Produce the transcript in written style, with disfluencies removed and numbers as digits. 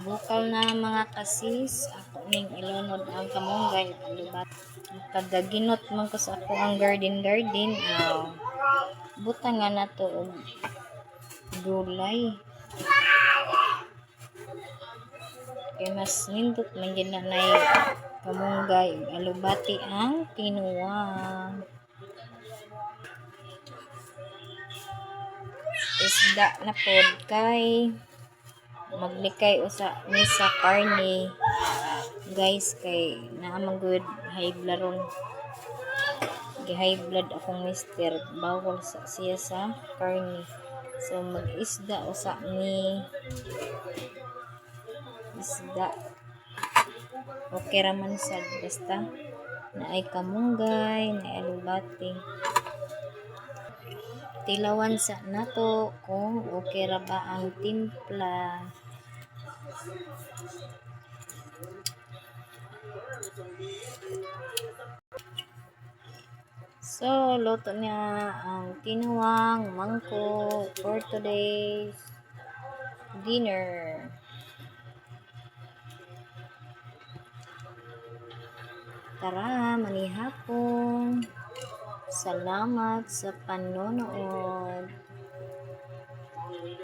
Bukal na mga kasis, ako ning ilunod ang kamunggay at alubat. Kadaginot man ko sa ako ang garden. Butang nga na to og gulay. Kaya mas nindot man gid na nay kamunggay ug alubati ang tinuwang. Isda na pod kay maglikay usa ni sa karne guys, kay naamang good high blood ron. High blood akong mister, bawal sa siya sa karne, so mag-isda usa ni isda. Okay raman sad basta na ay kamunggay, na ay alubati. Tilawan sa nato kung okay ra ba ang timpla. So, luto niya ang tinuwang mangkok for today's dinner. Tara, manihapon. Salamat sa panonood.